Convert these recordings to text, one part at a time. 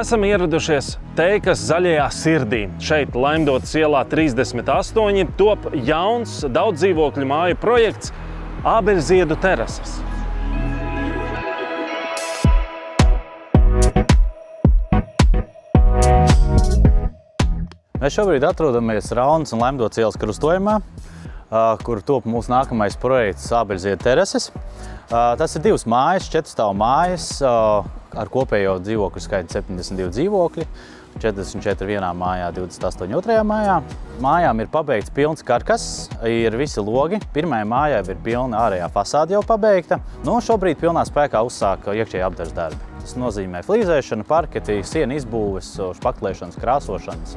Esam ieradušies Teikas zaļajā sirdī. Šeit, Laimdotas ielā 38, top jauns daudz dzīvokļu māju projekts Ābeļziedu terases. Mēs šobrīd atrodamies Raunas un Laimdotas ielas krustojumā, kur top mūsu nākamais projekts Ābeļziedu terases. Tas ir divas mājas, 4 stāvu mājas, ar kopējo dzīvokļu skaitu 72 dzīvokļi, 44 vienā mājā, 28 otrajā mājā. Mājām ir pabeigts pilns karkass, ir visi logi. Pirmajā mājā ir pilna ārējā fasāde jau pabeigta. Šobrīd pilnā spēkā uzsāk iekšēji apdares darbi. Tas nozīmē flīzēšanu, parketi, sienu izbūves, špaklēšanas, krāsošanas.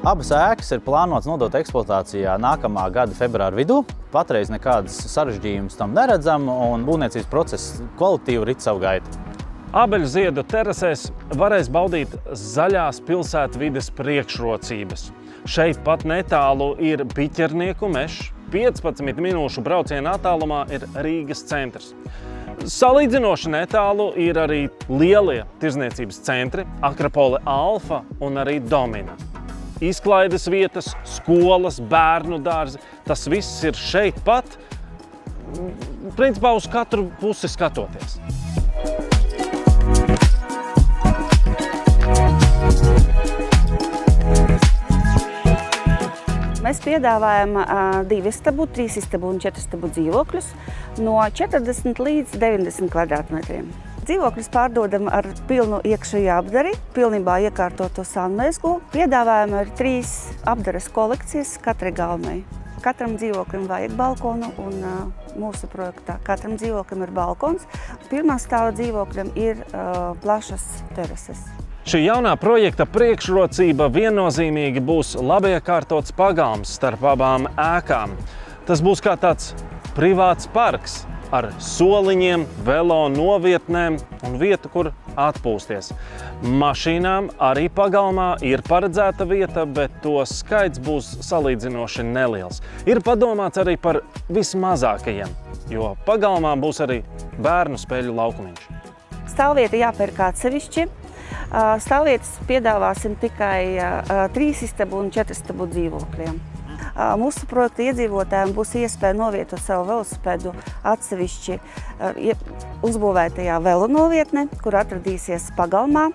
Abas ēkas ir plānotas nodot eksploatācijā nākamā gada februāra vidū. Patreiz nekādas sarežģījumus tam neredzam, un būvniecības process kvalitīvi rit savu gaitu. Ābeļziedu terasēs varēs baudīt zaļās pilsētvides priekšrocības. Šeit pat netālu ir Biķernieku mežs, 15 minūšu brauciena attālumā ir Rīgas centrs. Salīdzinoši netālu ir arī lielie tirzniecības centri, Akropole Alfa un arī Domina. Izklaides vietas, skolas, bērnu dārzi, tas viss ir šeit pat, principā uz katru pusi skatoties. Mēs piedāvājam 2 istabu, 3 istabu un 4 istabu dzīvokļus no 40 līdz 90 kvadrātmetriem. Dzīvokļus pārdodam ar pilnu iekšējo apdari, pilnībā iekārtoto saunmezglu. Piedāvājam arī 3 apdares kolekcijas katrai galmai. Katram dzīvoklim vajag balkonu, un mūsu projektā katram dzīvoklim ir balkons. Pirmā stāva dzīvokļam ir plašas terases. Šī jaunā projekta priekšrocība viennozīmīgi būs labi iekārtots pagalms starp abām ēkām. Tas būs kā tāds privāts parks ar soliņiem, velo novietnēm un vietu, kur atpūsties. Mašīnām arī pagalmā ir paredzēta vieta, bet to skaits būs salīdzinoši neliels. Ir padomāts arī par vismazākajiem, jo pagalmā būs arī bērnu spēļu laukumiņš. Stāvvieta jāpērk atsevišķi. Stāvvietas piedāvāsim tikai 3 istabu un 4 istabu dzīvokļiem. Mūsu projekta iedzīvotājiem būs iespēja novietot savu velosipēdu atsevišķi uzbūvētajā velonovietnē, kur atradīsies pagalmā.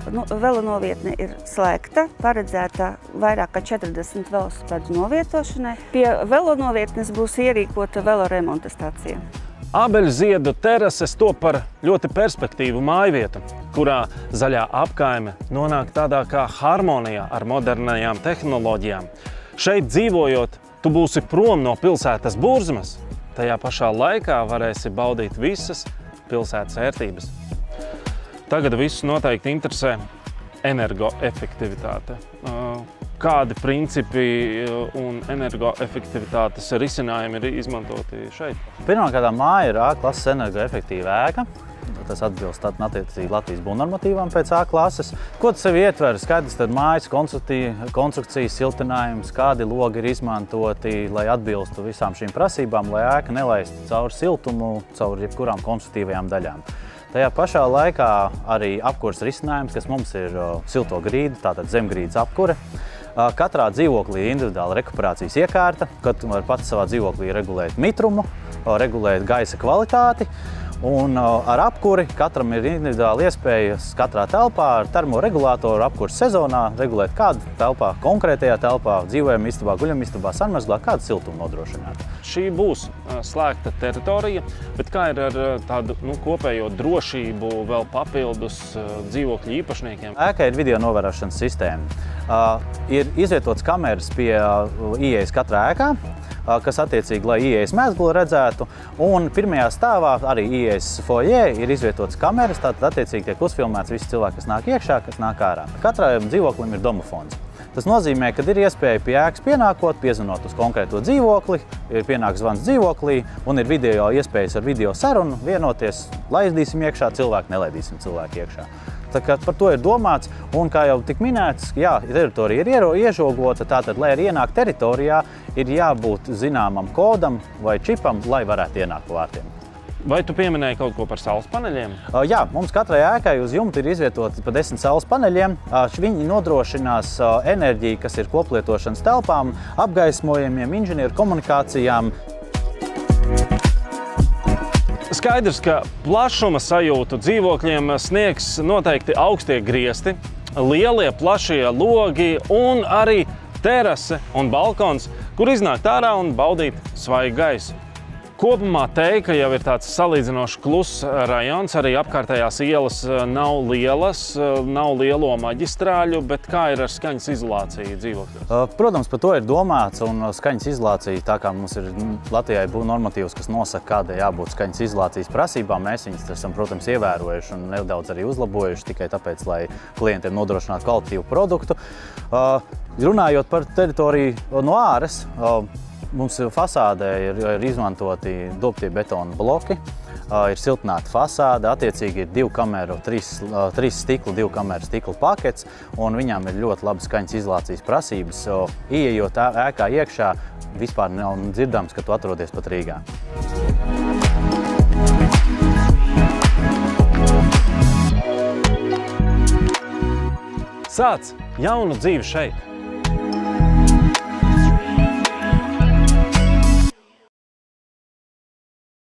Velonovietne ir slēgta, paredzēta vairāk kā 40 velosipēdu novietošanai. Pie velonovietnes būs ierīkota veloremonta stacija. Ābeļziedu terases top par ļoti perspektīvu mājvietu, kurā zaļā apkaime nonāk tādā kā harmonijā ar modernajām tehnoloģijām. Šeit dzīvojot, tu būsi prom no pilsētas burzmas, tajā pašā laikā varēsi baudīt visas pilsētas vērtības. Tagad visus noteikti interesē energoefektivitāte. Kādi principi un energoefektivitātes risinājumi ir izmantoti šeit? Pirmkārt, māja ir A-klases energoefektīva ēka. Tas atbilst attiecīgi Latvijas būvnormatīvām pēc A-klases. Ko tas sev ietver? Skaidrs, tad mājas konstrukcijas, siltinājums, kādi logi ir izmantoti, lai atbilstu visām šīm prasībām, lai ēka nelaistu cauri siltumu, cauri jebkurām konstruktīvajām daļām. Tajā pašā laikā arī apkures risinājums, kas mums ir silto grīdu, tātad zemgrīdas apkure. Katrā dzīvoklī ir individuāla rekuperācijas iekārta, kad var pats savā dzīvoklī regulēt mitrumu, regulēt gaisa kvalitāti. Un ar apkuri katram ir individuāli iespējas katrā telpā ar termoregulātoru apkures sezonā regulēt kādu telpā, konkrētajā telpā, dzīvojamā istabā, guļamā istabā, saunmezglā, kādu siltumu nodrošināt. Šī būs slēgta teritorija, bet kā ir ar tādu kopējo drošību vēl papildus dzīvokļu īpašniekiem? Ēkai ir video novērošanas sistēma. Ir izvietotas kameras pie ieejas katrā ēkā, kas attiecīgi, lai ieejas mezglu redzētu, un pirmajā stāvā arī ieejas foijē ir izvietotas kameras, tātad attiecīgi tiek uzfilmēts visi cilvēki, kas nāk iekšā, kas nāk ārā. Katrai dzīvoklim ir domofons. Tas nozīmē, ka ir iespēja pie ēkas pienākot, piezvanot uz konkrēto dzīvokli, ir pienāks zvans dzīvoklī un ir video iespējas ar video sarunu vienoties, laidīsim iekšā cilvēku, nelaidīsim cilvēku iekšā. Tā kā par to ir domāts, un kā jau tik minēts, jā, teritorija ir iežogota, tātad, lai arī ienāk teritorijā, ir jābūt zināmam kodam vai čipam, lai varētu ienākt pa vārtiem. Vai tu pieminēji kaut ko par saules paneļiem? Jā, mums katrai ēkai uz jumta ir izvietoti pa 10 saules paneļiem. Viņi nodrošinās enerģiju, kas ir koplietošanas telpām, apgaismojumiem, inženieru komunikācijām. Skaidrs, ka plašuma sajūtu dzīvokļiem sniegs noteikti augstie griesti, lielie plašie logi un arī terase un balkons, kur iznākt ārā un baudīt svaigu gaisu. Kopumā Teika jau ir tāds salīdzinoši kluss rajons, arī apkārtējās ielas nav lielas, nav lielo maģistrāļu, bet kā ir ar skaņas izolāciju dzīvokļos? Protams, par to ir domāts, un skaņas izolācija, tā kā mums ir Latvijai normatīvs, kas nosaka, kādai jābūt skaņas izolācijas prasībām, mēs viņas esam, protams, ievērojuši un nedaudz arī uzlabojuši, tikai tāpēc, lai klientiem nodrošinātu kvalitatīvu produktu. Runājot par teritoriju no āras, mums fasādē ir izmantoti dobtie betona bloki, ir siltināta fasāde, attiecīgi ir 2 kameru, 3 stikla, 2 kameru stikla pakets, un viņām ir ļoti labi skaņas izolācijas prasības. Ieejot ēkā iekšā, vispār nav dzirdams, ka tu atrodies pat Rīgā. Sāc jaunu dzīvi šeit!